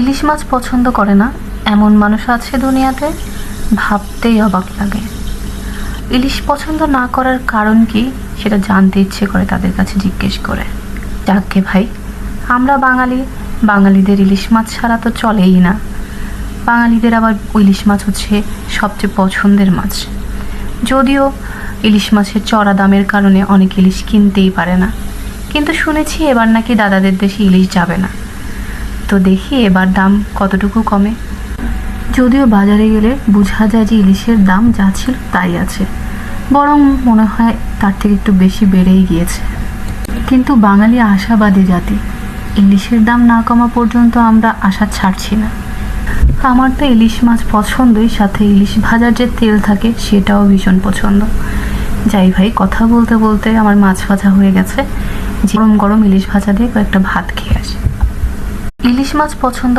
ইলিশ মাছ পছন্দ করে না এমন মানুষ আছে দুনিয়াতে, ভাবতেই অবাক লাগে। ইলিশ পছন্দ না করার কারণ কি সেটা জানতে ইচ্ছে করে তাদের কাছে জিজ্ঞেস করে। যাকে ভাই, আমরা বাঙালিদের ইলিশ মাছ ছাড়া তো চলেই না। বাঙালিদের আবার ইলিশ মাছ হচ্ছে সবচেয়ে পছন্দের মাছ। যদিও ইলিশ মাছের চড়া দামের কারণে অনেক ইলিশ কিনতেই পারে না, কিন্তু শুনেছি এবার নাকি দাদাদের দেশে ইলিশ যাবে না। তো দেখি এবার দাম কতটুকু কমে। যদিও বাজারে গেলে বোঝা যায় যে ইলিশের দাম যা ছিল তাই আছে, বরং মনে হয় তার থেকে একটু বেশি বেড়েই গিয়েছে। কিন্তু বাঙালি আশাবাদী জাতি, ইলিশের দাম না কমা পর্যন্ত আমরা আশা ছাড়ছি না। আমার তো ইলিশ মাছ পছন্দই, সাথে ইলিশ ভাজার যে তেল থাকে সেটাও ভীষণ পছন্দ। যাই ভাই, কথা বলতে বলতে আমার মাছ ভাজা হয়ে গেছে। গরম গরম ইলিশ ভাজা দিয়ে কয়েকটা ভাত খেয়ে আসি। ইলিশ মাছ পছন্দ